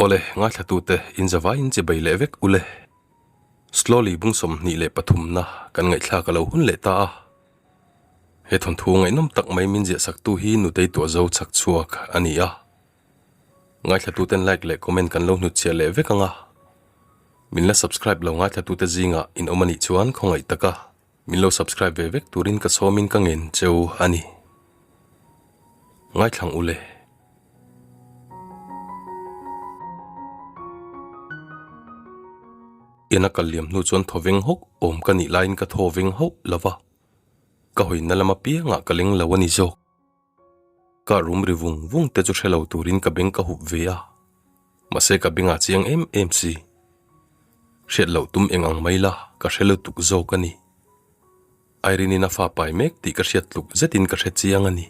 ole nga thatu te in zawa in che bai levek ule slowly bung som ni le pathum na kan ngai thla ka lo hun le ta he thon thu ngai nom tak mai min je sak tu hi Nutei Tuahzo Chhakchhuak ania ngai thatu ten like le comment kan lo nu che le vek anga min la subscribe lo ngai thatu te zinga in omani chuan khongai taka min lo subscribe ve vek turin ka somin ka ngen cheu ani ngai thlang ule ina kaliam nu chon thoveng hok om ka ni line ka thoveng ho lawa ka hoina lama pia nga kaleng lawani jok ka room rivung vung te chu thelo turin ka beng ka hup vea mase ka binga chiang mc shet lo tum engang maila ka thelo tuk zo kani airini na fa pai mek ti ka shet luk zetin ka thret chiang ani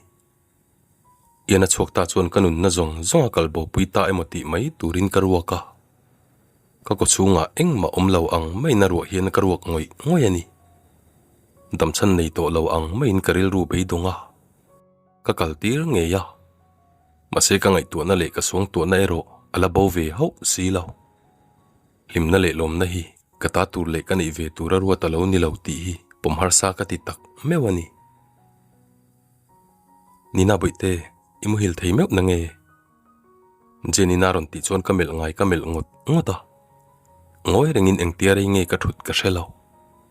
ina chhokta chon kanun na zong zonga kalbo puita emoti mai turin ka ruaka ka ko chunga engma omlo ang mai na ro hian ka ruak ngoi ani dam chan nei to lo ang mai in karil ru bei donga ka kaltir nge ya mase ka ngai tu na le ka song tu na ero ala bo ve ho si lo lim na le lom na hi ka ta tur le ka nei ve tura ru ta lo ni lo ti hi pom har sa ka ti tak mewani nina boite imu hil thei meu na nge jeni naron ti chon kamel ngai kamel ngota ngoi rengin engtiare nge ka thut ka shelo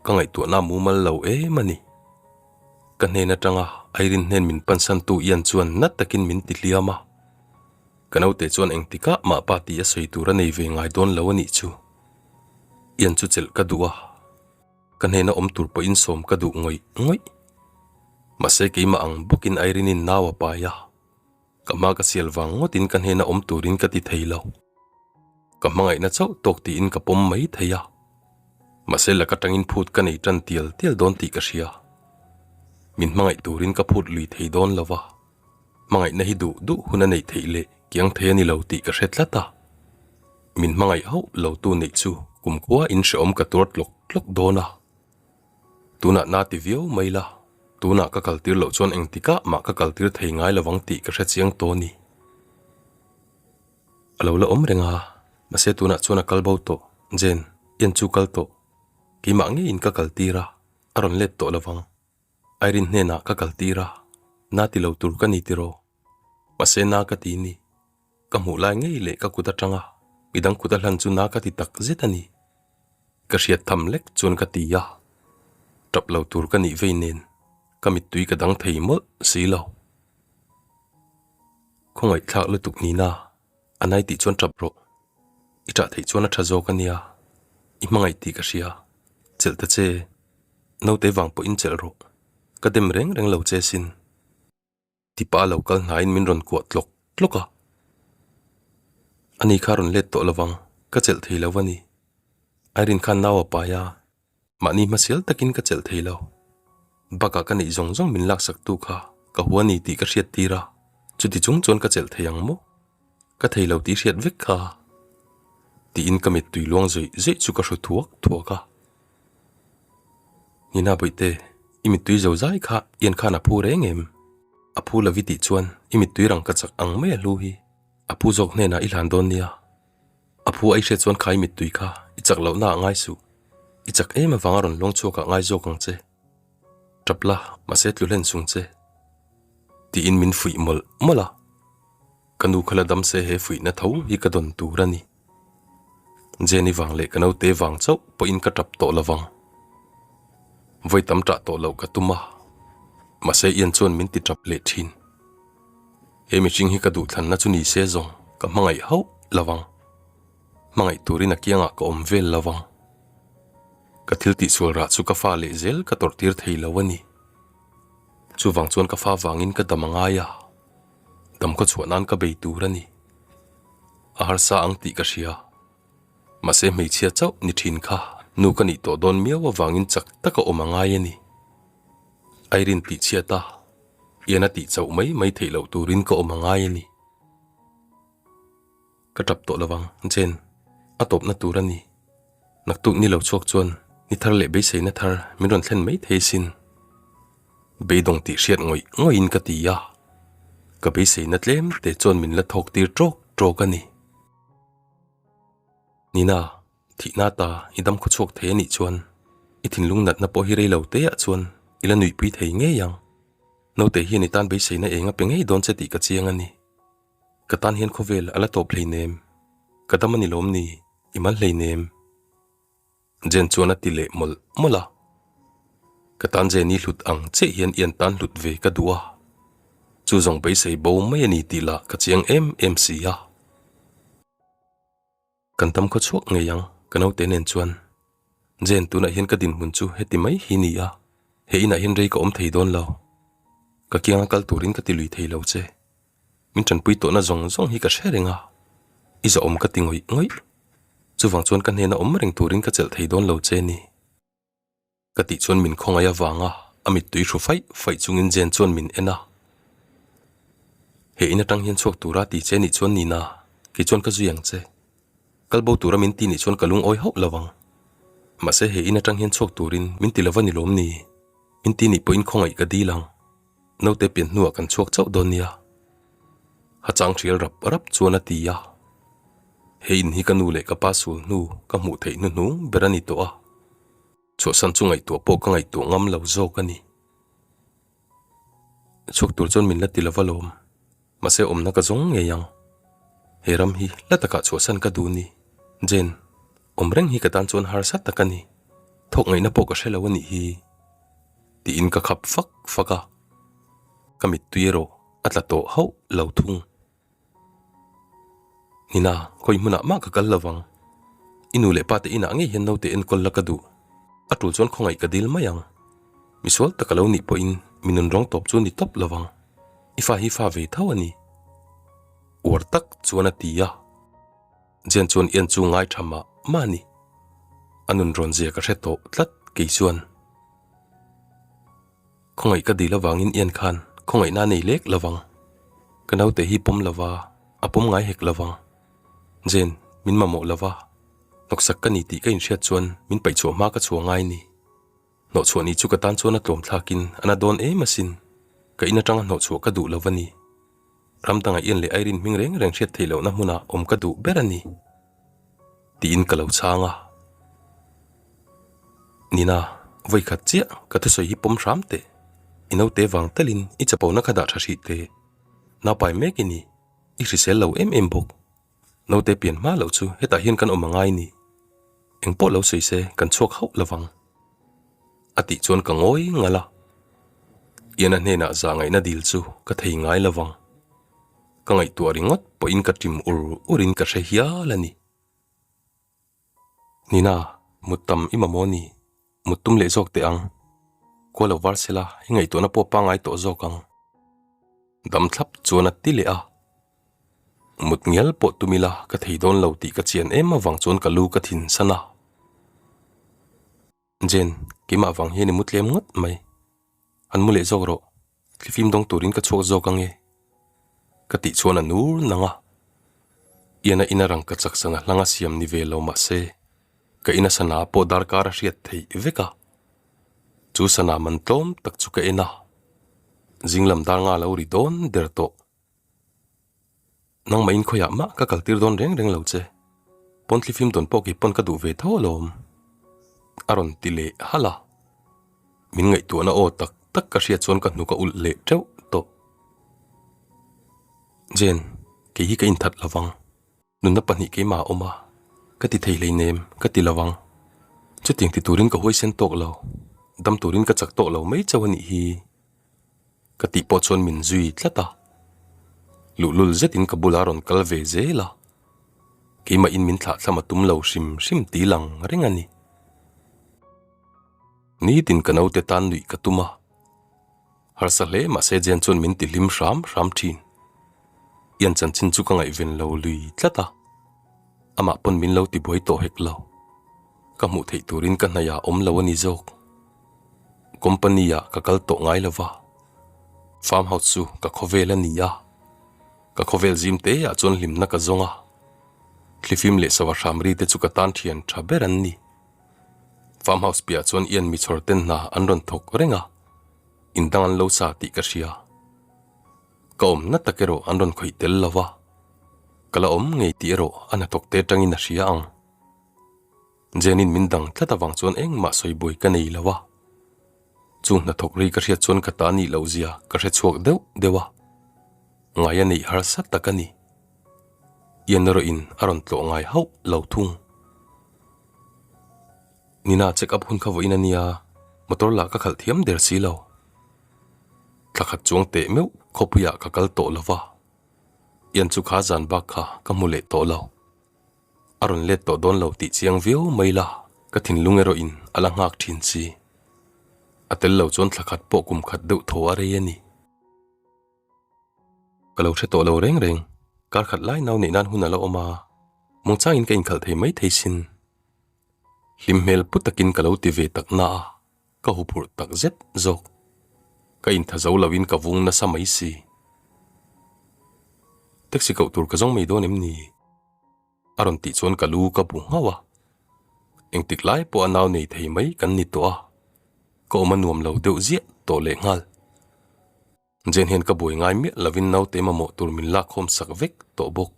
ka ngai tu na mu mal lo e mani ka ne na tanga airin nen min pansan tu yan chuan na takin min ti hliama kanau te chuan engtika ma pa ti a sei tura nei ve ngai don lo ani chu yan chu chel ka duwa ka ne na om tur po in som ka du ngoi mase ke ma ang bukin airin in nawa pa ya kama ka silwang ngotin kan he na om turin ka ti theilo kamangai na chau tok ti in ka pom mai theya masela ka tangin phut ka nei tan tial don ti ka sia min mangai turin ka phut lui thei don lawa mangai na hi du huna nei theile kyang the ni lo ti ka hretlata min mangai ho lo tu nei chu kumkwa in shom ka tur tlok dona tuna na ti vio maila tuna ka kaltir lo chon engtika ma ka kaltir thei ngai lawang ti ka hre chiang to ni alo la om renga mase tuna chona kalbo to jen yen chu kal to ki ma nge in ka kaltira aron let to lawang airin ne na ka kaltira na ti lo tur ka ni tiro mase na ka ti ni ka mu lai nge le ka kuta tanga bidang kuta hlan chu na ka ti tak zetani ka hriat tham lek chon ka ti ya tap lo tur ka ni veinen kamit tui ka dang thei mo si lo khongai thak lu tuk ni na anai ti chon trap ro ita thei chona thazo kania i mangai ti ka sia chel ta che no te wang po in chel ro ka dem reng lo che sin ti pa lo kal nain min ron ko tloka ani kharon let to lawang ka chel thei lawani airin khan nawa pa ya mani masel takin ka chel thei lo baka ka nei zong min lak sak tu kha ka huani ti ka hriat tira chuti chung chon ka chel theiang mo ka thei lo ti hriat vek kha ti in kamit tui luang zoi chu ka hru thuaka nina boite imi tui zo zai kha yen kha na phu re ngem a phu la viti chuan imi tui rang ka chak ang me lu hi a phu jok ne na i hlan don nia a phu ai hre chuan khai mi tui kha i chak lo na ngai su i chak ema wangaron long chu ka ngai zo kang che trapla maset lu len sung che ti in min fui mola kanu khala dam se he fui na thau hi ka don turani jeni wang le kanau te wang chau po in ka tap to lawang voi tam tra to lo ka tuma mase yen chon min ti trap le thin he mi ching hi ka du thlan na chuni se zong ka mangai ho lawang mangai turina kianga ka om vel lawang ka thil ti sul ra chu ka fa le zel ka tor tir thei lawani chu wang chon ka fa wangin ka damanga ya dam ko chuanan ka bei turani ahar sa ang ti ka sia mase mei chia chau ni thin kha nu ka ni to don miawa wangin chak taka omanga yani airin ti chia ta yana ti chau mai thei lo turin ka omanga yani ka tap to lawang jen atop na turani naktuk ni lo chok chon ni thar le be sei na thar min ron thlen mai thei sin be dong ti hriat ngoi in ka ti ya ka be sei na tlem te chon min la thok tir trok ani Nina thị na ta idam Chhakchhuak thế ni chuan ithin lung nat na po hi rei lo te a chuan ila nui pui thei nge yang Nutei hi ni tan be sei na enga pe ngei don che ti ka chiang ani ka tan hian khovel ala top hlei nem ka damani lom ni imal hlei nem jen chuan a ti le mola ka tan je ni hlut ang che hian ian tan hlut ve ka duwa chu zong be sei bo mai ani ti la ka chiang MC ya kan tam Chhakchhuak nge yang ka Nutei nen chuan jen tu na hian ka din mun chu heti mai hi ni a he ina hian rei ka om thei don lo ka kianga kal turin ka ti lui thei lo che min tran pui to na zong hi ka sharinga iza om ka tingoi ngoi chuwang chuan kan hena om reng turin ka chel thei don lo che ni ka ti chuan min khonga ya wanga amit tui hru fai chungin jen chuan min ena he ina tang hian chok tura ti che ni chuan ni na ki chuan ka zuyang che kalbo tura min ti ni chuan kalung oi ho lawang ma se he ina tang hian chok turin min ti lawani lom ni min ti ni poin khongai ka di lang Nutei pian nuwa kan chuak chau don nia ha chang thial rap chuan a ti ya he in hi kanu le ka pa sul nu ka mu thei nu berani to a cho san chungai to po ka ngai to ngam lo zo ka ni chok tur chon min la ti lavalom ma se om na ka zong nge yang he ram hi la taka cho san ka du ni jen om reng hi ka tan chon har sat ta ka ni thok ngai na po ka shela wani hi ti in ka khap faka kamit tuiro atla to hau lo thung nina koi muna ma ka kal lawang inu le pa te ina nge hian Nutei en kol la ka du atul chon khongai ka dil mayang misol ta kalo ni po in minun rong top chu ni top lawang ifa hi fa ve thawani wartak chuan atia jen chuan en chu ngai thama mani anun ron je ka hreto tlat ke chuan khongai ka di lawangin en khan khongai na nei lek lawang ka Nutei hi pom lawa apom ngai hek lawang jen min mamo lawa noksak ka ni ti ka in hriat chuan min pai chu ma ka chu ngai ni no chuan ni chu ka tan chuan a tlom thlakin ana don masin ka ina tanga no chu ka du lawani ramtanga yen le airin ming reng hriat theilo na hmuna om ka du berani ti in ka lo changa nina voi khat chia ka thu soi hi pom ramte inote wang talin I chapo na khada thashi te na pai mekini I risel lo bok Nutei pian ma lo chu heta hian kan omangai ni engpo lo sei se kan chok hau lawang ati chuan ka ngoi ngala yana hena za ngai na dil chu ka thei ngai lawang ka ngai tu ringot po in ka tim urin ka she hia lani nina mutam imamoni mutum le jok te ang ko lo varsela hingai to na po pa ngai to zokang dam thlap chuan ati le a mut ngel po tumila ka thei don lo ti ka chian awang chuan ka lu ka thin sana jen kima awang hi ni mutlem ngot mai an mule zogro klifim dong turin ka chok zokange ka ti chuan anur nanga yana ina rang ka chak sanga langa siam ni ve lo ma se ka ina sana po dar kara hriat thei veka chu sana man tlom tak chu ka ena jinglam dar nga lo ri don der to nang main khoya ma ka kaltir don reng lo che pon klifim don po ki pon ka du ve tholom aron tile hala min ngai tu na o tak ka hriat chuan ka hnu ka ul le treu to jen ke hi ka in that lawang nun na pani ke ma oma ka ti thei leinem ka ti lawang chu ting ti turin ka hoi sen tok lo dam turin ka chak to lo mai chawani hi ka ti po chon min zui tlata lulul zetin ka bularon kalve zela ke ma in min thla thlama tum lo shim ti lang rengani ni tin ka naute tan lui ka tuma har sa le ma se jen chon min ti lim ram thin yan chan chin chu ka ngai ven lo lui tlata ama pon min lo ti boi to hek lo ka mu thei turin ka naya om lo ani jok company ya ka kal to ngai lawa farmhouse chu ka khovel ani ya ka khovel zim te ya chon lim na ka zonga klifim le sawa ramri te chu ka tan thian tha beran ni farmhouse pia chon ian mi chorten na anron thok renga indangan lo sa ti ka ria kom na takero anron khoi tel lawa kala om ngei ti ero ana tok te tangin na ria ang Jenin min dang tlata wang chuan eng ma soi boi ka nei lawa chu na thok ri ka hriat chuan ka ta ni lo zia ka hre chuak deuh dewa ngai ani har sat takani yen ro in aron tlo ngai hau lo thung nina check up hun kha vo in ania motor la ka khal thiam der si lo thakhat chuang te meu khopuya ka kal to lawa yan chu kha zan ba kha ka mule to lo aron let to don lo ti chiang view maila ka thin lungero in ala ngak thin chi atel lo chon thakhat po kum khat deuh tho are yani kalau the to lo reng reng kar khat lai nau ni nan hun alo oma mong chang in ka in khal thei mai thei sin hlimhmel putakin kalau ti ve tak na ka hupur tak zet zok ka in tha zo lawin ka vung na sa mai si taxi ko tur ka zong mei don em ni aron ti chon ka lu ka bu hawa eng tik lai po anaw nei thei mai kan ni to a ko manuam lo deuh zia to le ngal jen hen ka boi ngai mi lavin nau te mamo tur min la khom sak vek to bok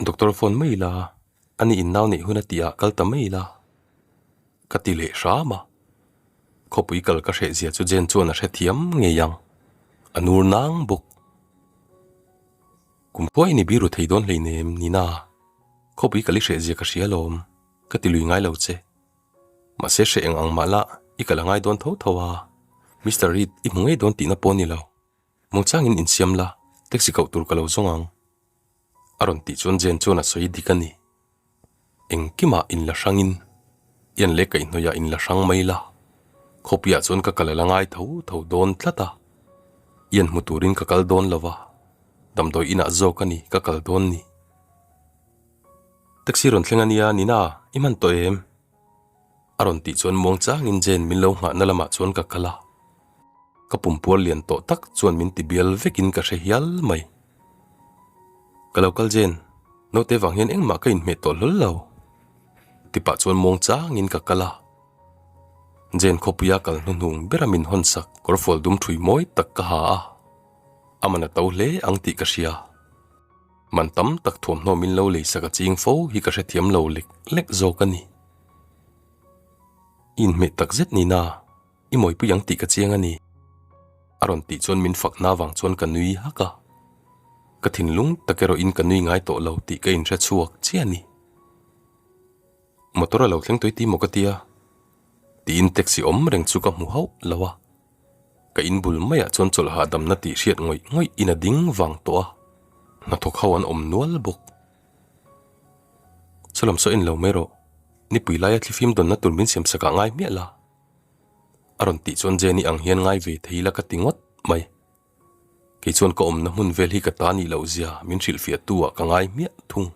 doctor phone mai la ani in naw nei huna tia kal ta mai la ka ti le rama khopui kal ka hre zia chu jen chuan a hre thiam nge yang anur nang bok kumpoi ni biru thei don leinem ni na khopui kali hre zia ka hrialom ka ti lui ngai lo che ma se hre eng ang mala I kala ngai don tho thowa Mr. Reed I mungai don ti na poni lo mong changin in siam la taxi ko tur kalo zongang aron ti chon jen chona soi dikani eng kima in la sangin yan le kai noya in la sang mai la khopia chon ka kala langai tho tho don tlata yan muturin ka kal don lawa damdoi ina zo kani ka kal don ni taxi ron thlengania nina iman to em aron ti chon mong changin jen min lo nga nalama chon ka kala kapumpol lian to tak chuan min ti bial vekin ka hre hial mai kalokal jen no te wang hian engma ka in me to lol lo tipa chuan mong changin ka kala jen khopuya kal nung beramin honsak korfol dum thui moi tak ka ha a amana to hle ang ti ka hria man tam tak thom no min lo le saka ching fo hi ka hre thiam lo lek zo kani in me tak zet ni na I moi pu yang ti ka chiang ani aron ti chon min fak na wang chon kanui haka kathin lung takero in kanui ngai to lo ti ka in Chhakchhuak chiani motora lo thleng toi ti mokatia ti in taxi om reng chu ka mu hau lawa ka in bul maya chon chol ha dam na ti hriat ngoi ina ding wang to a na thok hawan om nual bok salam so in lo mero ni puilaya thlifim don na turmin siam saka ngai mi la aron ti chon jeni ang hian ngai ve theila ka tingot mai ke chon ko om na hun vel hi ka tani lo zia min hril fia tua ka ngai mi thung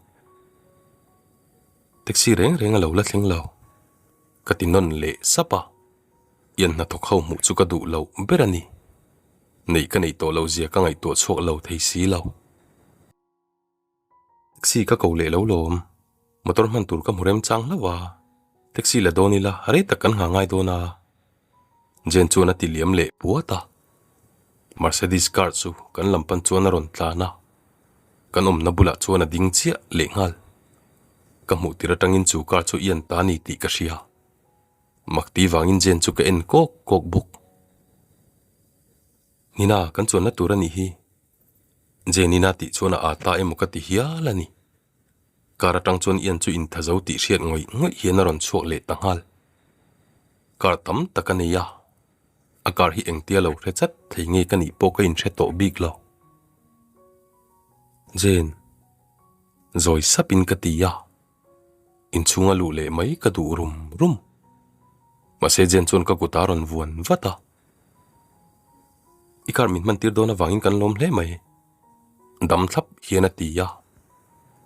taxi reng lo la thleng lo ka tinon le sapa yan na thok hau mu chu ka du lo berani nei ka nei to lo zia ka ngai to chok lo thei si lo taxi ka ko le lo lom motor man tur ka murem chang lawa taxi la donila hare takan nga ngai dona jen chuan a ti liam le puata Mercedes car chu kan lampan chuan a ron tlana kan om na bula chuan a ding chia le ngal ka mu tira tangin chu car chu ian ta ni ti ka hria makti wangin jen chu ka en kok buk nina kan chuan na tura ni hi jenina ti chuan a ata emoka ti hialani kara tang chuan ian chu in thazau ti hriat ngoi hian a ron chuak le tanghal kar tam takania akar hi engtia lo hre chat thei nge kani po ka in hre to big lo jen zoi sapin ka ti ya in chunga lu le mai ka du rum ma se jen chon ka kutaron vuan vata ikar min man tir dona wangin kan lom hle mai dam thlap hian a ti ya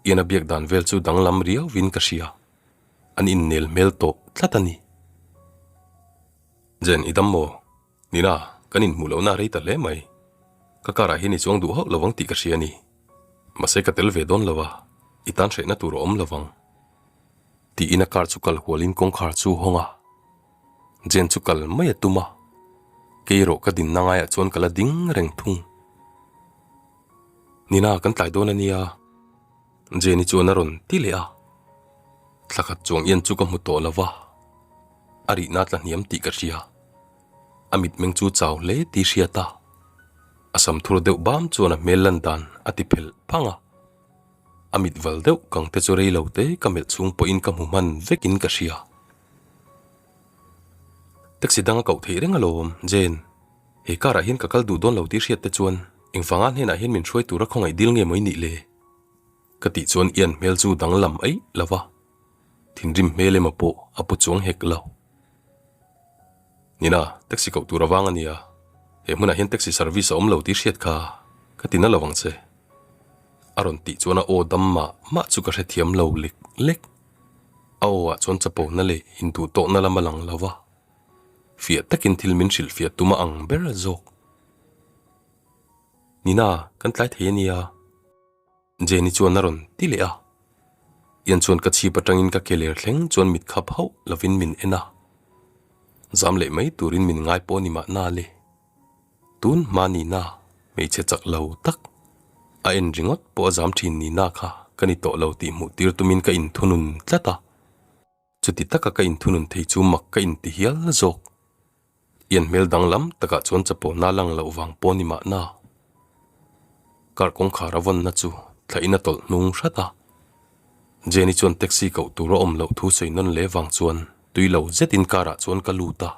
iana biak dan vel chu danglam riau win ka hria an in nel mel to tlatani jen idam mo nina kanin mulo na reita le mai kakara hi ni chong du ho lawang ti ka hria ni masai ka tel ve don lawa itan hre na tur om lawang ti ina kar chu kal hualin kong khar chu honga jen chu kal mai atuma keiro ka din na ngai chon kala ding reng thung nina kan tlai don ania jeni chu na ron ti le a thlakat chuang yên chu ka hmu tawh lova ari na tla hniam ti ka hria amit meng chu chaw hle ti hriata asam thur deuh bam chuan a hmel lan dan ati phel phanga amit val deuh kang te chu rei lo te kamel chung po in ka hmu man vekin ka hria taxi danga kau thei renga lom jen he kara hin ka kal du don lo ti hriat te chuan engfangan hena hin min throi tura khongai dil nge moi ni le kati chuan ian hmel chu dang lam ei lova thingrim hmele ma po apu chuang hek lo nina taxi kau tura wang ania he muna hin taxi service om lo ti hriat kha katina lawang che aron ti chuan a o damma ma chu ka hrethiam lo lek lek awa chuan chapo na le hindu to na lamalang lova fiat takin thil min hril fiat tuma ang ber zok nina kan tlai the nia jeni chuan naron ti le a yan chuan ka chi patangin ka keler thleng chuan mit khap ho lovin min ena zam le mai turin min ngai po ni ma na le tun mani na mei che chak lo tak a en ringot po zam thin ni na kha kani to lo ti mu tir tumin ka in thunun tlata chuti taka ka in thunun thei chu mak ka in ti hial zok yan mel dang lam taka chuan chapo na lang lo wang po ni ma na kar kong khara von na chu thlaina tol nung hrata jeni chuan taxi ko tura om lo thu seinon le wang chuan tuilo zetin kara chuan ka luta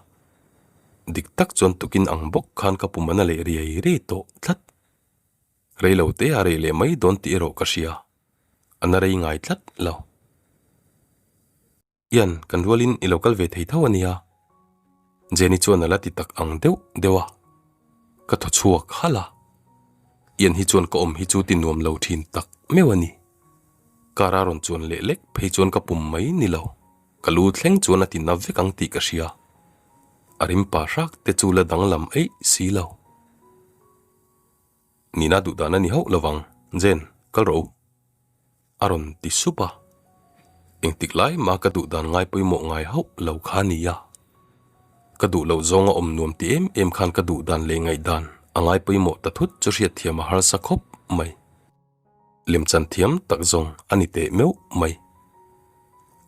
dik tak chuan tukin ang bok khan ka pumana le riai ri to thlat reilo te are le mai don ti ro ka hria anarei ngai thlat lo yan kan rolin i local ve thei thawania jeni chuan ala ti tak ang deuh dewa ka chhakchhuak hala yan hi chuan ka om hi chu ti nuam lo thin tak mewani kararon chuan le lek phei chuan ka pum mai ni lo kalu thleng chuan ati na vekang ti ka hria arim pa rak te chu la dang lam ei si lo nina du dana ni ho lawang jen kal ro aron ti supa eng tik lai ma ka du dan ngai pui mo ngai ho lo kha ni ya ka du lo zonga om nuam ti em khan ka du dan le ngai dan angai pui mo ta thut chu hriat thiam har sa khop mai lim chan thiam tak zong ani te meu mai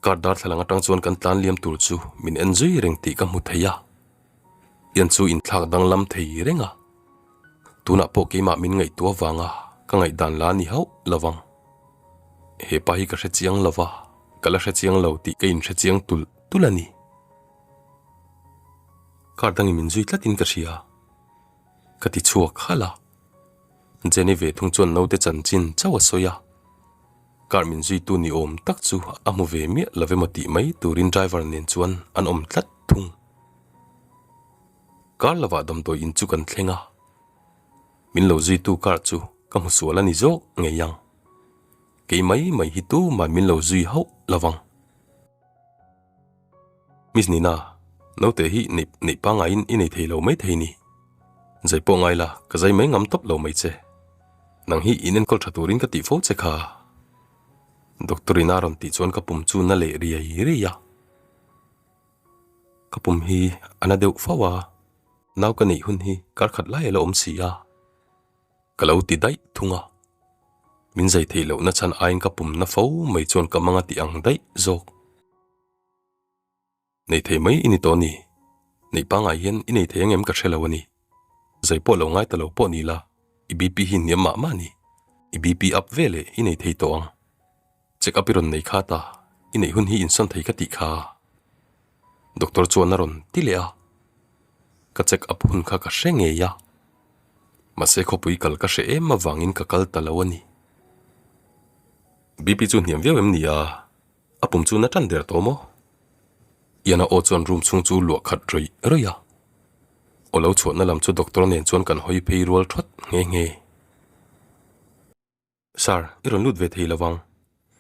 kardar thalanga tang chuan kan tlan liam tur chu min enjoy reng ti ka mu thaya yan chu in thak dang lam thei renga tuna po ke ma min ngai tua wanga ka ngai dan la ni ho lawang he pa hi ka hre chiang lawa kala hre chiang lo ti ke in hre chiang tulani kardang min zui tlatin ka hria kati chuak khala jeni ve thung chuan no te chan chin chawa soya karmin zui tu ni om tak chu amu ve mi lave mati mai turin driver nen chuan an om tlat thung kar lawa dam to in chu kan thlenga min lo zui tu kar chu kam suala ni zo ngeyang ke mai hi tu ma min lo zui ho lawang mis ni na no te hi ni pa nga in nei thei lo mai thei ni zai po ngai la ka zai mai ngam top lo mai che nang hi inen kol thaturin ka ti fo che kha doctorina ron ti chuan ka pum chu na le riya ka pum hi ana deuh fawa naw ka nei hun hi kar khat lai lo om sia kalau ti dai thunga min zai thei lo na chan ain ka pum na fo mai chuan ka manga ti ang dai zok nei thei mai ini to ni nei pa ngai hian inei thei ngem ka threlo ani zai po lo ngai ta lo po ni la i bp hi niam ma ni i bp up vele inei thei to ang check up iron nei khata inei hun hi inson thei ka ti kha doctor chuan naron tilea ka check up hun kha ka hrenge ya mase khopui kal ka hre em ma wangin ka kal talawani bp chu niam veu em nia apum chu na tan der to mo yana o chuan room chung chu lo khat roi roya olo chuan na lam chu doctor nen chuan kan hoi phei rol thot nge sir iron lut ve thei lawang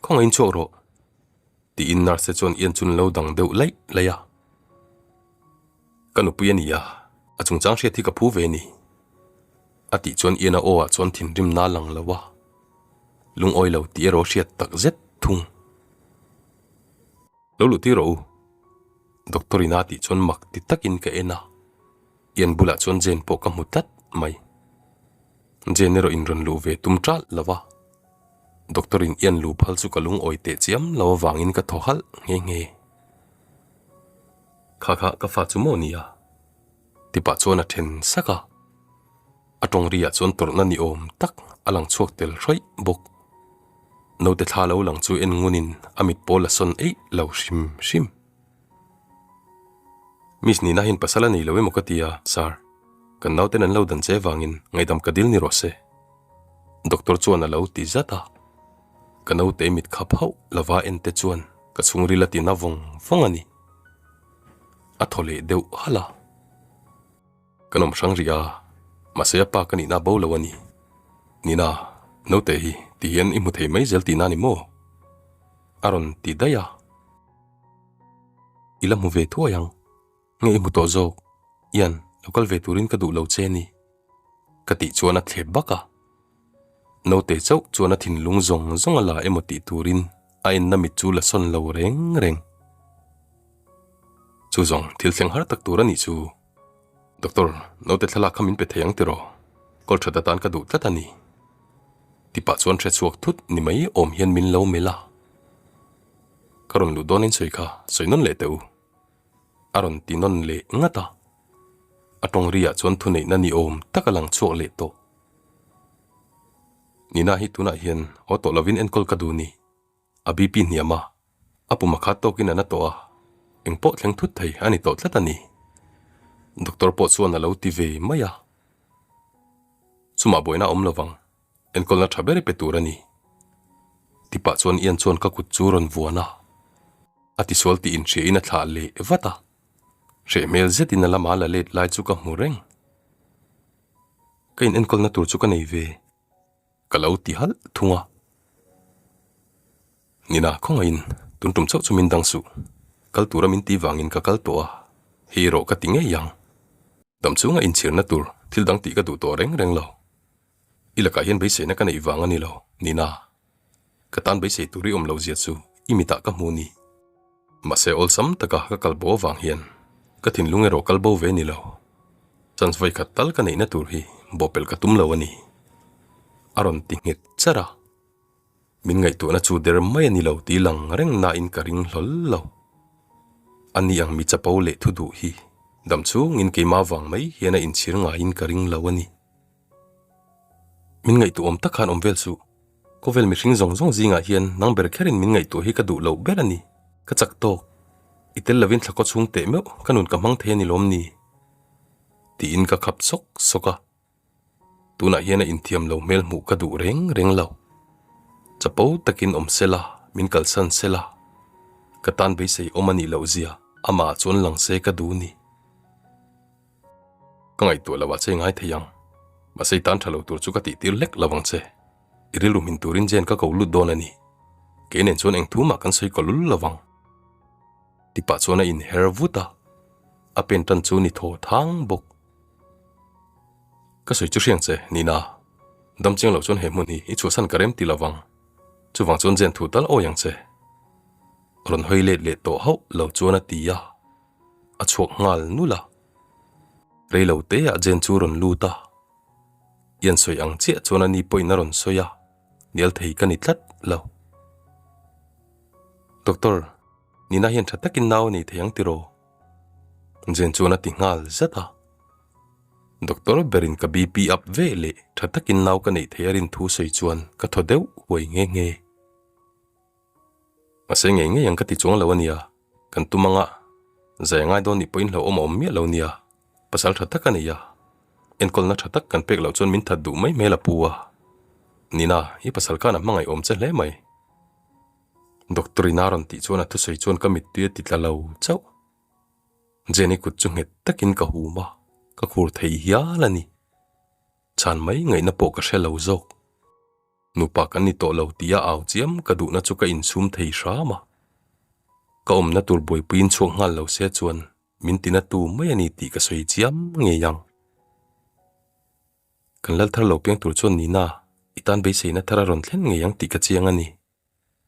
khong in choro ti in nurse chuan ian chun lo dang deuh lai leya kanu puania achung chang hria thi ka phu ve ni ati chuan iana o a chuan thin rim na lang lawa lung oi lo ti ero hriat tak zet thung lo lu ti ro doctorina ti chuan mak ti takin ka ena ian bula chuan jen po ka mutat mai jenero in ron lu ve tum tral lawa doktorin ian lu phal chu kalung oi te chiam lo wangin ka thohal nge kha ka fa chu mo nia ti pa chona then saka atong ria chon tor na ni om tak alang chuak tel roi bok no te tha lo lang chu en ngunin amit pola son ei lo shim mis ni na hin pasala nei lo emokatia sar kan nau ten an lo dan che wangin ngaidam kadil ni rose doktor chuan alo ti zata kanau te mit khapau lawa en te chuan ka chungri lati na vong ani athole deu hala kanom sangria masaya pa kani na bo lawani nina nutei ti hian imu thei mai zel ti na ni mo aron ti daya ila mu ve thuayang nge imu Tuahzo yan lokal ve turin ka du lo che ni kati chuan a the baka nutei chau chuan a thin lung zong ala emoti turin a en na mit chu la son lo reng chu zong thil thleng har tak turani chu doktor nutei thala khamin pe theyang tero kol thata tan ka du tlatani ti pa chuan Chhakchhuak thut ni mai om hian min lo mela karon lu donin soika soinon le teu aron tinon le ngata atong ria chuan thu nei na ni om takalang chuak le to nina hi tuna hian auto lovin en kol kaduni abipi niama apu makhat to kin ana to a engpo thleng thut thei ani to tlatani doktor po chuan alo ti ve maya chuma boina om lawang en kol na thabere pe turani tipa chuan ian chuan ka kut chu ron vuana ati sol ti in che ina thla le vata she mel zetin ala mala let lai chu ka mureng kain en kol na tur chu ka nei ve kalau ti hal thunga nina khongain tuntum chau chumin dangsu kal tura min ti wangin ka kal to a hero ka tinge yang dam chunga in chirna tur thil dang ti ka du to reng lo ilaka hian bei se na ka nei wanga ni lo nina katan bei se turi om lo zia chu imita ka muni mase ol sam taka ka kalbo wang hian ka thin lunge ro kalbo ve ni lo chans vai khatal ka nei na tur hi bopel ka tum lo ani aron tingit chara min ngai tu na chu der mai ani lo ti lang reng na in karing hlol lo ani ang mi chapau le thu du hi dam chu ngin ke ma wang mai hiana in chir nga in karing lo ani min ngai tu om takhan om vel su ko vel mi hring zong zinga hian nangber kherin min ngai tu hi ka du lo ber ani ka chak tok itel lovin thlako chung te meu kanun ka mang the ni lom ni ti in ka khap sok soka tuna hiana in thiam lo mel mu ka du reng lo chapo takin om sela min kalsan sela katan be sei omani lo zia ama chon lang se ka du ni kangai to lawa che ngai theyang ma sei tan thalo tur chu ka ti tir lek lawang che irilu min turin jen ka kolu donani kenen chon eng thuma kan sei kolul lawang tipa chona in hervuta apen tan chu ni tho thang bok ka soi chu riang che nina dam cheng lo chon he mun hi I chu san karem ti lawang chu wang chon jen thu tal o yang che ron hoi le to ho lo chona ti ya a chuak ngal nula rei lo te a jen chu ron lu ta yan soi ang che chona ni poina ron soya nial thei kan itlat lo doktor nina hian thatakin naw ni theyang tiro jen chona ti ngal zata doktor berin ka BP up vele thatakin naw ka nei theyarin thu sei chuan ka thodeu hoi nge ase nge yang ka ti chong lawania kan tumanga zai ngai don ni point lo om mi lo nia pasal thatakani ya en kol na thatak kan pek lo chon min thadu mai mela puwa nina hi pasal kana mangai om che le mai doktorinaron ti chona thu sei chon ka mit tu ti tla lo chau jeni kut chu nget takin ka huma ka khur thei hiya lani chan mai ngai na po ka shelo zok nupa kan ni to lo tia aw chiam ka du na chu ka in sum thei rama ka om na tur boi puin chong ngal lo se chuan min tina tu mai ani ti ka soi chiam nge yang kan lal thar lo peng tur chon ni na itan be se na thara ron thlen nge yang ti ka chiang ani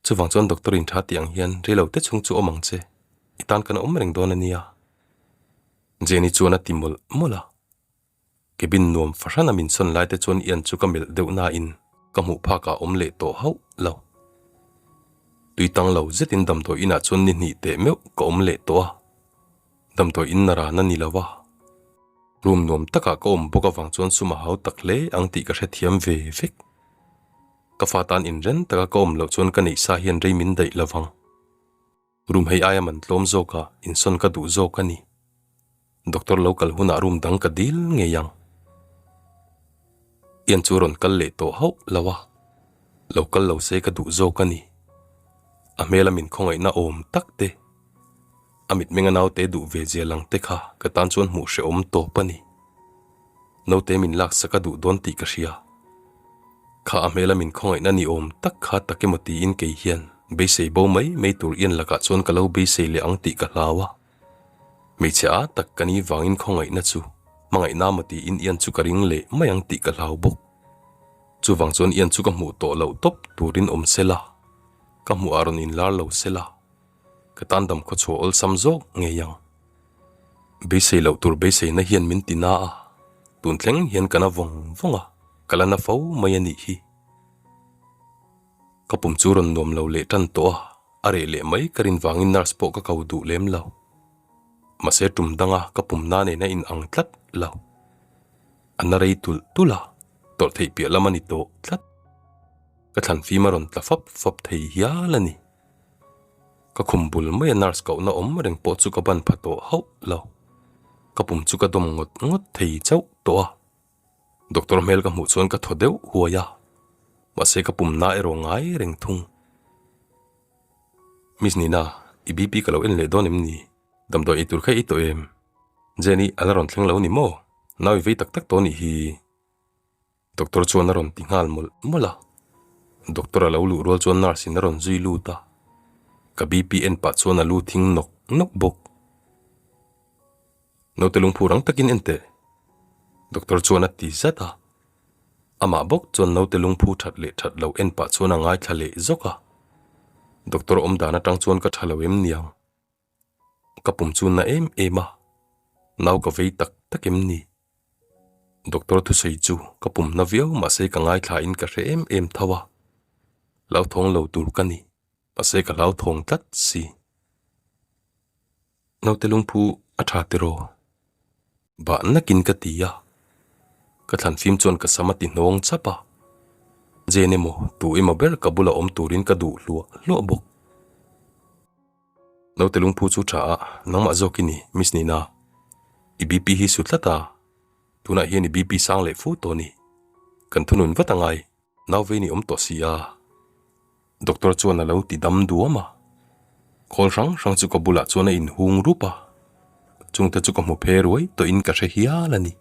chu wang chon doktor in tha tiang hian relo te chung chu omang che itan kan om reng don ania jeni chuna timul mula kebin nom farana min son lai te chon ian chu kamel deu na in kamu pha ka le to hau lo tui tang lo zetin dam to ina chon ni te meu ka le to dam to in nara na ni lawa rum nom taka ka boka wang chon suma hau takle ang ti ka hre thiam ve vek ka fatan in ren taka ka lo chon ka nei sa hian rei min dai lawang rum hei aya man tlom zo ka in son ka du zo ka ni doctor local huna rum dang ka dil nge yang yan churon kal le to hau lawa local lo se ka du zo ka ni amela min khongai na tak te amit menga naw te du ve je lang te kha ka tan chon mu she to pani no te min lak saka du don ti ka ria kha amela min khongai na ni tak kha takemoti in ke hian be sei bo mai tur yen laka chon ka lo be sei le ang ti ka hlawa me cha tak kani wangin khongai na chu mangai na mati in yan chu karing le mayang ti ka hlau bok chu wang chon yan chu ka mu to lo top turin sela ka mu aron in lar lo sela ka tan dam kho chol samzo nge yang be sei lo tur be sei na hian min tina a tun thleng hian kana vonga kala na fo mai ani hi kapum churon nom lo le tan to are le mai karin wangin nars po ka kau du lem lo mase tum danga kapum na ne na in ang tlat lo anarei tula tor thei pia lamani to tlat ka than fi maron tla fop thei ya lani ka khumbul mai nars ko na reng po chu ka ban phato hau lo kapum chu ka dom ngot thei chau to doctor mel ka mu chon ka thodeu huaya mase kapum na ero ngai reng thung miss nina ibp ka lo en le donem ni dam do itur khai to em jeni alaron thleng lo ni mo nawi ve tak to ni hi doctor chuan aron tingal mola doctor alo lu rol chuan nurse in aron zui lu ta ka bpn pa chuan alu thing nok bok no telung phurang takin ente doctor chuan ati zata ama bok chuan no telung phu that lo en pa chuan angai thale zoka doctor dana tang chuan ka thalawem niang kapum chun na ema naw ka vei takem ni doctor thu sei chu kapum na viau ma se ka ngai thla in ka hre em thawa lau thong lo tur ka ni ma se ka lau thong tlat si naw telung phu atha tero ba nakin ka tia ka thlan phim chon ka samati nong chapa jenemo tu emaber kabula turin ka du lo bok no telung phu chu tha nangma zokini miss nina ibp hi sutlata tuna hian ibp sang le fu to ni kan thunun watangai nawe ni to sia doctor chuan alo ti dam duama khol rang chu kabula chuan in hung rupa chungta chu ka mu pheroi to in ka hre hialani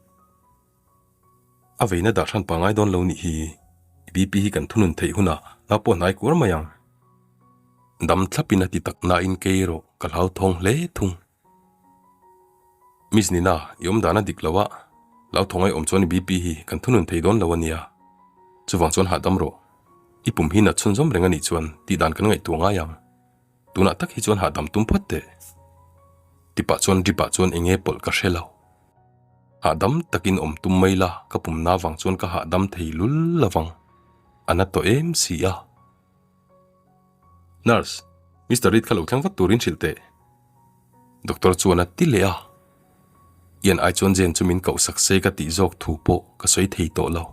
aveina da than pangai don lo ni hi ibp hi kan thunun thei huna na po nai kur mayang dam thlapina ti tak na in keiro kalhau thong le thung miss nina yom dana diklawa lau thongai chon bp hi kan thunun thei don lawania chuwang chon ha damro ipum hi na chunjom rengani chuan ti dan kan ngai tuanga yang tuna tak hi chon ha dam tum phatte tipa chon enge pol ka hrelau ha dam takin tum maila kapum na wang chon ka ha dam thei lul lawang anato em sia nurse Mr. Reed kalau thang vat turin chilte doctor chuana tilea yan ai chon jen chumin kau sakse ka ti jok thu po ka soi thei to lo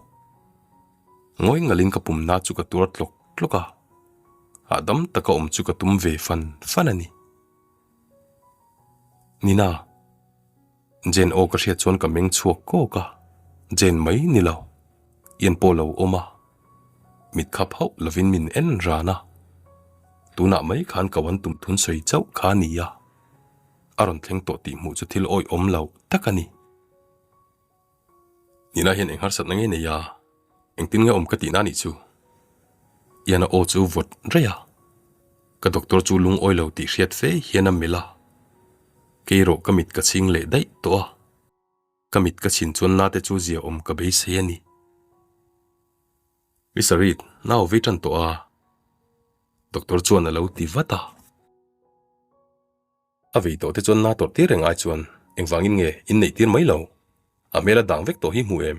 ngoi ngalin ka pum na chu ka tur tloka adam taka chu ka tum ve fanani nina jen o ka hria chon ka meng chuak ko ka jen mai ni lo yan po lo oma mit khap hau lovin min en rana tuna mai khan kawan tum thun soi chau khania aron thleng to ti mu chu thil oi lo takani nina hian enghar sat nange ne ya engtin nga ka ti na ni chu yana o chu vot reya ka doctor chu lung oi lo ti hriat fe hiana mela keiro kamit ka ching le dai to kamit ka chin chon na te chu zia ka be se ani Mr. Reed now vitan to doctor chuan alo ti vata avi to te chon na tor ti reng ai chuan engwangin nge in nei tir mai lo amela dang vek to hi mu em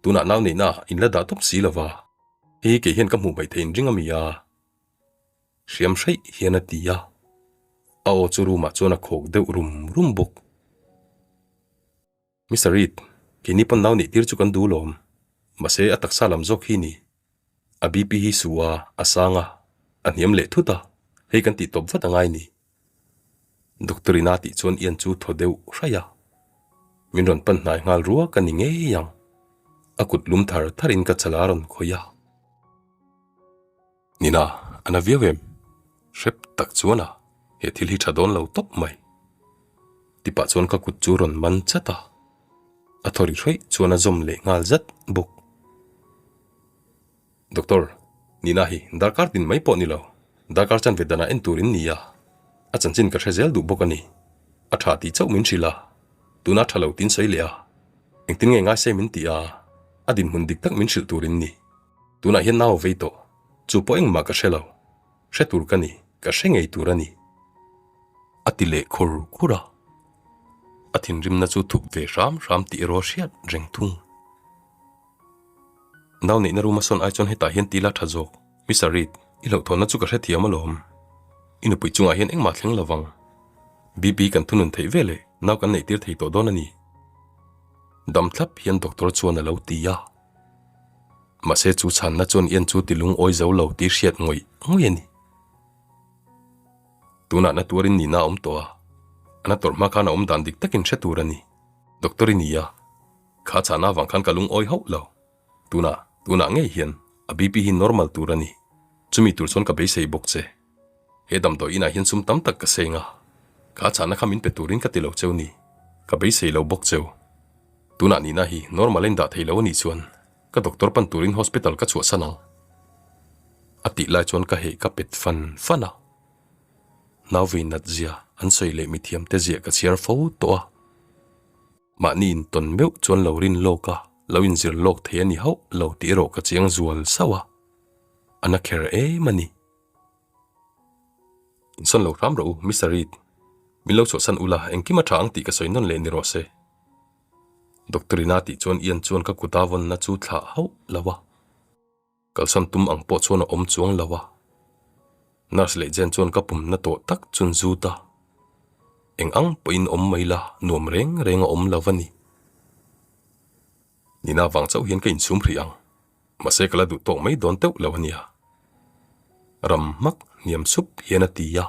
tuna naw nei na in la da top si lawa hi ke hian ka mu mai thein ringa mi a siam sei hian a tia a o churu ma chona khok deuh rum buk Mr. Reed kini pon naw ni tir chu kan du lom mase atak salam zok hi ni a BP hi suwa asanga aniam le thuta hei kan ti top wat angai ni doktorina ti chon ian chu thodeu raya minron pan nai ngal ruwa kan ni nge yang akut lum thar tharin ka chalaron khoya nina ana viewem shep tak chuana he thil hi thadon lo top mai tipa chon ka kut churon man chata athori roi chuana zom le ngal zat buk doktor nina hi darkar din mai po ni lo darkar chan vedana en turin niya achan chin ka rezel du bokani atha ti chau min sila tuna thalo tin sei le a engtin nge nga se min ti a adin hun dik tak min sil turin ni tuna hian naw veito chu po eng ma ka shelo shetur kani ka shengei turani atile khor khura athin rim na chu thup ve ram ti ro hriat reng thung naw nei na ruma son ai chon heta hian tila thajo Mr. Reed ilo thona chu ka hre thiam alom inu pui chunga hian engma thleng lawang BP kan thunun thei vele naw kan nei tir thei to don ani dam thlap hian doctor chuan alo tia mase chu chan na chon ien chu tilung oi zo lo ti hriat ngoi ani tuna na turin ni na to a ana torma kana dan dik takin sheturani doktorinia kha chana wang khan kalung oi ho lo tuna nge hian a BP hi normal turani chumi tur chon ka be sei bokche hedam to ina hian sum tam tak ka senga kha chana khamin pe turin ka tilo chewni ka be sei lo bok chew tuna ni na hi normal en da theilo ni chuan ka doctor pan turin hospital ka chu sanang ati lai chon ka he ka pet fana nawi natzia an soi le mithiam te zia ka chiar fo to a ma ni in ton meu chon lo rin loka lo in zir lok the ani ho lo ti ro ka chiang zual sawa ana kher e mani in son lo ram ro Mr. Reed min lo cho san ula engkima thang ti ka soinon le ni ro se doktorina ti chon ian chon ka kutawon na chu thla ho lawa kalson tum ang po chon om chuang lawa nurse le jen chon ka pum na to tak chun zuta eng ang poin om maila nuam reng om lawani nina wang chau hian ka in sum hriang mase kala du to mai don teu lawania ram mak niam sup hian atia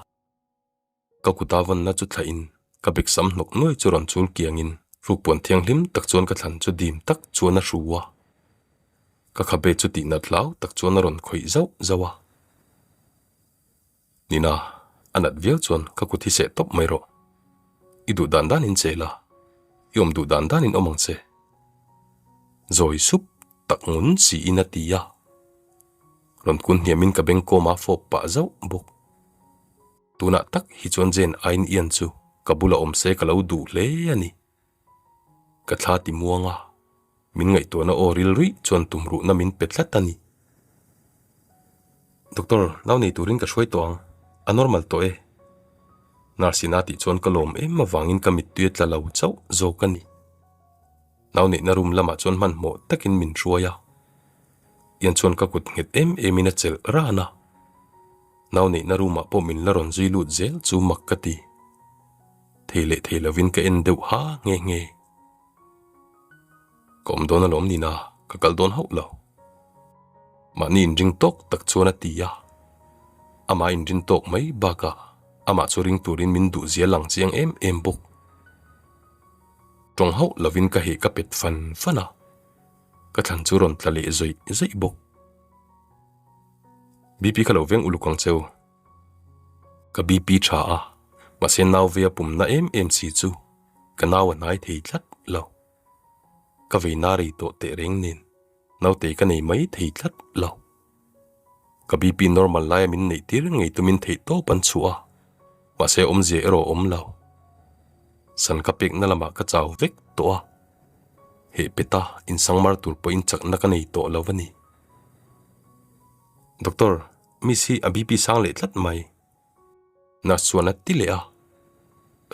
ka kutawon na chu thla in ka bek sam nok noi churon chul kiangin rukpon thiang hlim tak chon ka thlan chu dim tak chuan a ruwa ka khabe chu ti na tlau tak chuan a ron khoi zawa nina anat viau chuan ka kuthi se top mai ro idu dan in chela yom du dan in omang che zoi sup tak ngun si inatia ron kun hiamin ka beng koma fo pa zau buk tuna tak hi chuan jen ain ian chu kabula om se kalau du le ani ka thla ti muanga min ngai to na oril ri chuan tumru na min petlatani doktor naw nei turin ka shoi toang anormal to e narsinati chuan kalom ma wangin kamit tuet la lo chau zo kani naw nei na rum lama chuan man mo takin min ruaya yan chuan ka kut nget mina chel rana naw nei na ruma po min la ron zui lut zel chu makkati thele vin ka en deuh ha nge kom don alom ni na ka kal don ho lo manin ring tok tak chuan atia ama in ring tok mai baka ama churing turin min du zia lang chiang em buk trong ho lovin ka he ka pet fana ka than churon tlale zoi buk BP ka lo veng ulukang cheu ka BP tha a ma sen naw ve pum na em si chu ka naw nai thei tlat lo ka ve nari to te reng nin naw te ka nei mai thei tlat lo ka BP normal lai min nei tir ngei tumin thei to pan chua ma se om je ro om lo san ka pek na lama ka chaw vek to a he peta in sangmar tur po in chak na ka nei to lovani doktor mi si a BP sang le tlat mai na suana tile a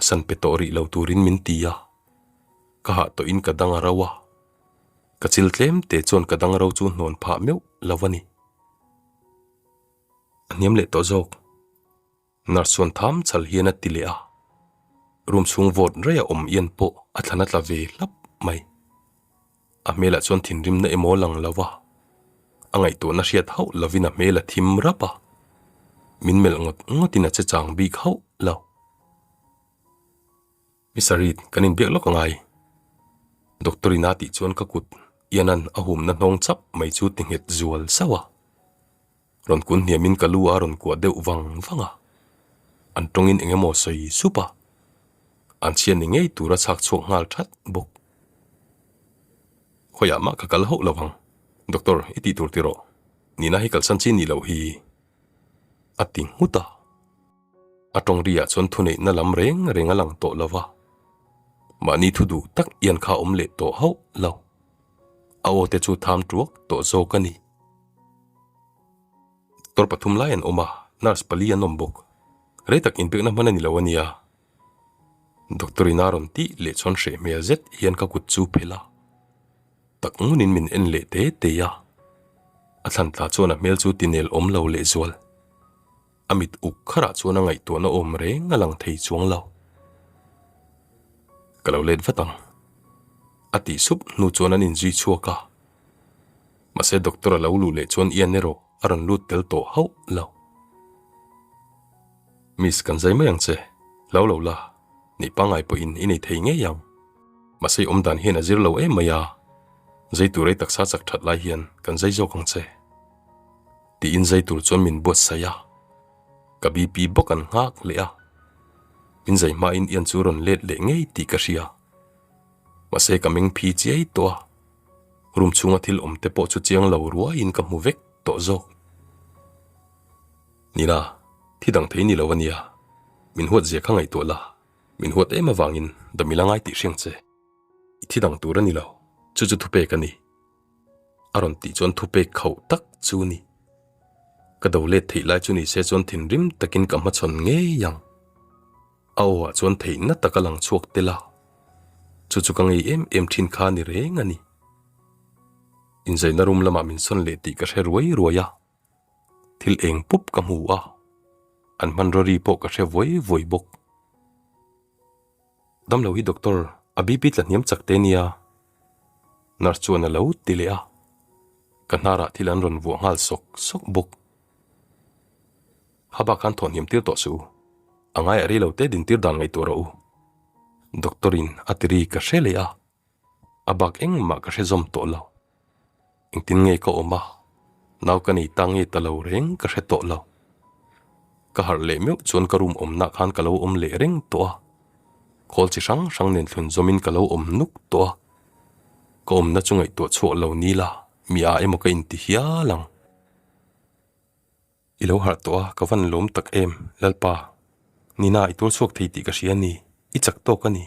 san petori lo turin min tia ka ha to in ka danga rawa ka chil tlem te chon ka dang ro chu non pha meu lovani aniam le to zok nar suan tham chal hian a ti le a room chung vot rea yen po athana tla ve lap mai a mela chon thin rim na emo lang lawa angai to na riat hau lovina mela thim rapa min mel ngotina che chang bi khau lo misarit kanin bek lo kangai doktorina ti chon ka kut yanan ahum na nong chap mai chu tinghet zual sawa ron kun hiamin kalua ron kwa deu wanga antongin engemo soi supa an chian ni ngei tura chhakchhuak ngal that bok khoya ma ka kal ho lawang doctor iti tur tiro ni na hi kal san chi ni lo hi ating huta atong ria chon thune na lam reng alang to lawa mani thudu tak yan kha omle to ho lo awo te chu tham truak to zo kani tor pathum lain oma nurse pali anom bok re tak in pe na manani lawania doktorina ron ti le chon she me zet hian ka kut chu phela tak ngunin min en le te ya athan tla chona mel chu tinel om lo le zual amit uk khara chona ngai to na om re ngalang thei chuang lo kalau let vatang ati sup nu chona nin ji chuaka mase doktor lo lu le chon ian nero aron lut tel to hau lo miss kan zai mayang che lo la ni pangai po in inei thei nge yang masai omdan hian azir lo e maya zai tu rei taksa chak that lai hian kan zai zo kang che ti in zai tur chon min bot saya ka bp bokan ngak le a min zai ma in ian churon let le ngei ti ka ria masai kaming phi chei to rum chunga thil om te po chu chiang lo ruwa in ka mu vek to zo nina thidang thei ni lawania min huat je khangai to la min huat ema wangin da milangai ti hring che thidang tur ani lo chu thupe kani aron ti chon thupe khau tak chu ni ka dole thei lai chu ni se chon thin rim takin ka ma chon nge yang awa chon thei na takalang chuak tela chu kangai em thin kha ni re ngani in zai na rum lama min son le ti ka hre ruai ruaya thil eng pup ka mu a an man rori po ka hre voi bok dam lo hi doctor abi pit la niam chakte nia nar chuana lo tilea kanara thilan ron wo ngal sok bok haba kan thon hiam tir to su angai ari lo te din tir dan ngai to ro doctorin atiri ka shelea abak eng ma ka zom to lo ingtin nge ko oma naw kani tangi talo reng ka to lo ka har le meu chon karum om na khan kalo om le reng to khol chi sang nen thlun zomin kalo om nuk to kom na chungai to cho lo ni la mia emo ka in ti hia lang ilo har to ka van lom tak em lalpa nina itur suak thei ti ka siani i chak to kani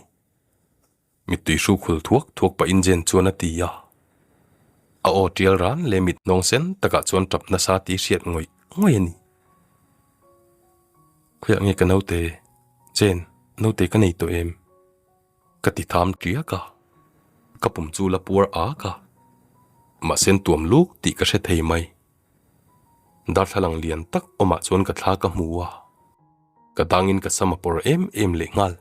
mitui shu khul thuak pa injen chona ti ya a o tial ran le mit nong sen taka chon tap na sa ti siat ngoi ani khoya nge ka naute chen naute ka nei to em ka ti tham tria ka kapum chu la pur a ka ma sen tuam lu ti ka se thei mai dar thalang lian tak oma chon ka thla ka muwa ka dangin ka sama por em le ngal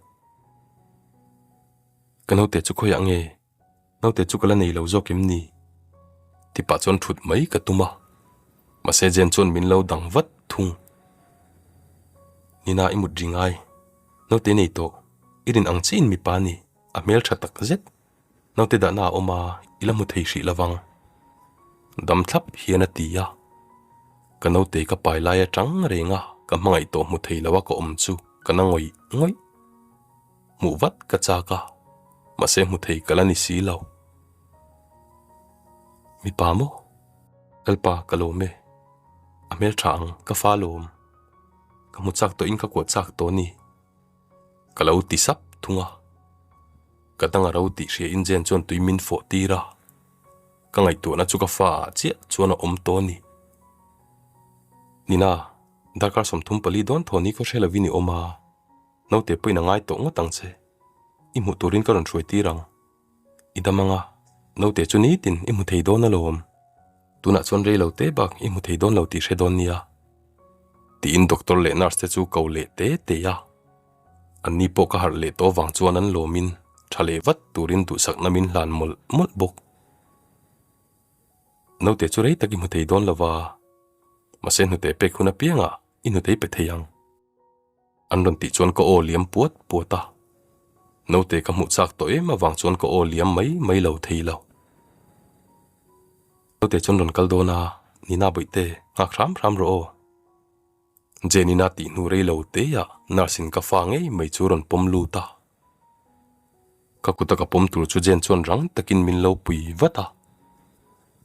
ka naute chu khoya nge naute chu kala nei lo zo kim ni ti pa chon thut mai ka tuma ma se jen chon min lo dang vat thung nina imut ringai naute nei to irin ang chin mi pa ni a mel thatak zet naute da na oma ilamu thei hri lawang dam thlap hian atia ka naute ka pai lai atang renga ka mangai to mu thei lawa ko om chu kana ngoi mu vat ka cha ka ma se mu thei kalani si lo mi pa mo kalpa kalome amel thang ka falom ka mu chak to in ka ko chak to ni kalau ti sap thunga katanga rau ti hria injen chon tuimin fo tira ka ngai to na chu ka fa che chona om to ni nina dakar som thum pali don thoni ko shela vini oma note poina ngai to ngotang che imu turin karon throi tirang idamanga note chuni tin imu thei don alom tuna chon rei lo te bak imu thei don lo ti hre don nia ti in doctor le nurse te chu ko le te ya ani po ka har le to wang chuan an lomin thale wat turin tu sak namin hlan mol bok no te chu rei taki mu thei don lawa ma se Nutei pe khuna pianga in Nutei pe theiang an ron ti chuan ko o liam puata no te ka mu chak to e ma wang chuan ko o liam mai lo thei lo no te chon ron kal dona ni na boite ngak ram ro jeni na ti nu rei lo te ya narsin ka fa ngei mai chu ron pom lu ta ka kuta ka pom tur chu jen chuan rang takin min lo pui wata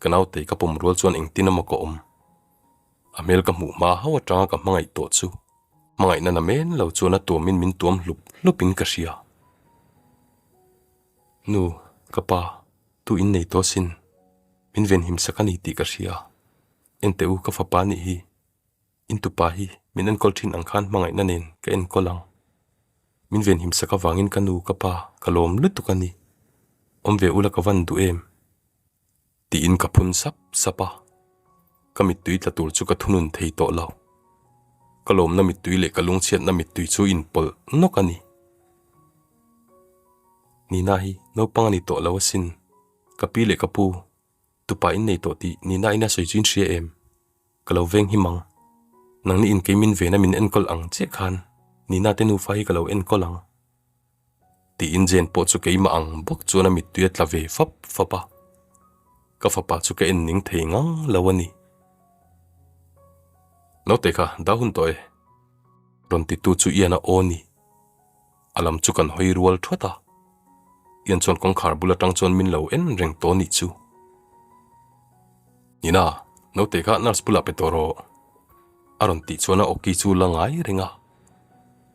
kanau te ka pom rol chuan eng tinama ko amel ka mu ma hawa tanga ka mangai to chu mangai na men lo chuan a to min tuam lupin ka sia nu kapa tu in nei to sin min ven him sakani ti ka sia ente u ka fa pa ni hi in tu pa hi min an kol thin ang khan mangai na nen ka en kolang min ven him saka wangin kanu kapa kalom lutukani omve ula ka van du em ti in ka phun sapa kamit tui tla tur chu ka thunun thei to lo kalom na mit tui le kalung chiat na mit tui chu in pol nokani ni na hi no pangani to lo sin kapi le kapu tu pa in nei to ti ni na ina soi chin ria em kalo veng hi mang nang ni in ke min ve na min en kol ang che khan ni na te nu fai kalo en kolang ti in jen po chu ke ma ang bok chu na mit tui tla ve fapa ka fapa chu ke en ning thei ngang lawani no te kha da hun toy ron ti tu chu iana oni alam chu kan hoi rual thota yan chon kong khar bula tang chon min lo en reng to ni chu ina no te kha nars pula petoro aron ti chona oki chu langai ringa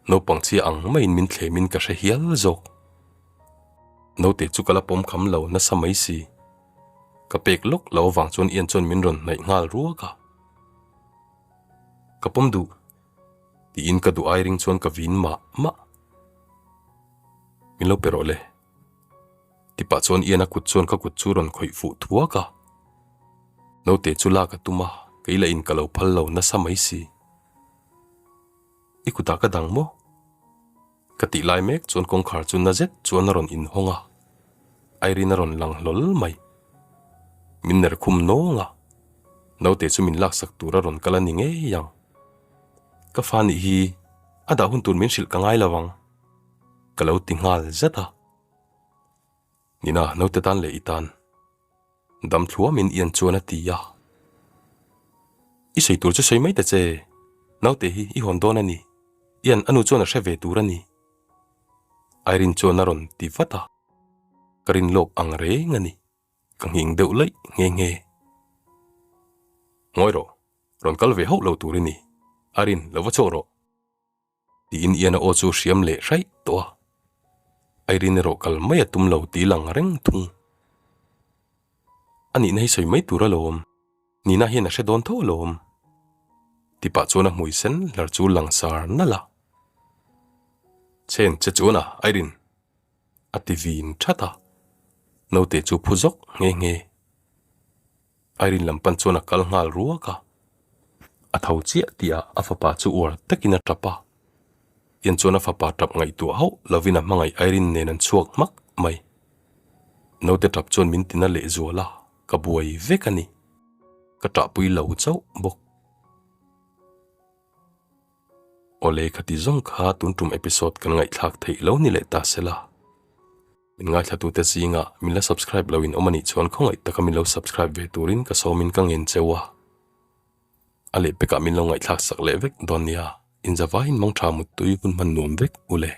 no pangchi ang main min thle min ka hial zok no te chu kala pom kham lo na samai si ka pek lok lo wang chon ian chon min ron nai ngal ruaka kapom du ti in ka du ai ring chon ka vin ma min lo perole ti pa chon iana kut chon ka kut chu ron khoi fu thua ka no te chula ka tuma keila in ka lo phal lo na samai si ikuta ka dang mo ka ti lai mek chon kong khar chun na jet chon na ron in honga ai rin na ron lang lol mai min ner khum no nga no te chu min lak sak tura ron kala ni nge yang ka fani hi ada hun tun min sil ka ngai lawang kalau tingal zata nina no te tan le itan dam thua min ian chuana ti ya i sei tur chu sei mai ta che no te hi i hon don ani ian anu chuan a hre turani airin chuan ron ti vata karin lok ang re ngani kang hing deuh lai nge ngoiro ron kal ve ho lo turini arin lova choro ti in iana o chu hriam le hrai to airin ro kal mai atum lo ti lang reng thung ani nei soi mai tura lom ni na hian a hre don tho lom ti pa chona mui sen lar chu langsar nala chen che chuna airin ativin thata no te chu phuzok nge airin lampan chona kal ngal ruaka athau chia tia afapa chu ur takina trapa yan chona fapa trap ngai tu hau lovina mangai airin nenan chuak mak mai no te trap chon min tina le zola ka buai vekani ka ta pui lo chau bok ole khati zong kha tuntum episode kan ngai thak thei lo ni le ta sela min ngai thatu te zinga min la subscribe lawin omani chon khongai takamin lo subscribe ve turin ka somin kang en chewa ale peka min lo ngai thak sak le vek donia in zawain mong tha mut tui kun man nuam vek ule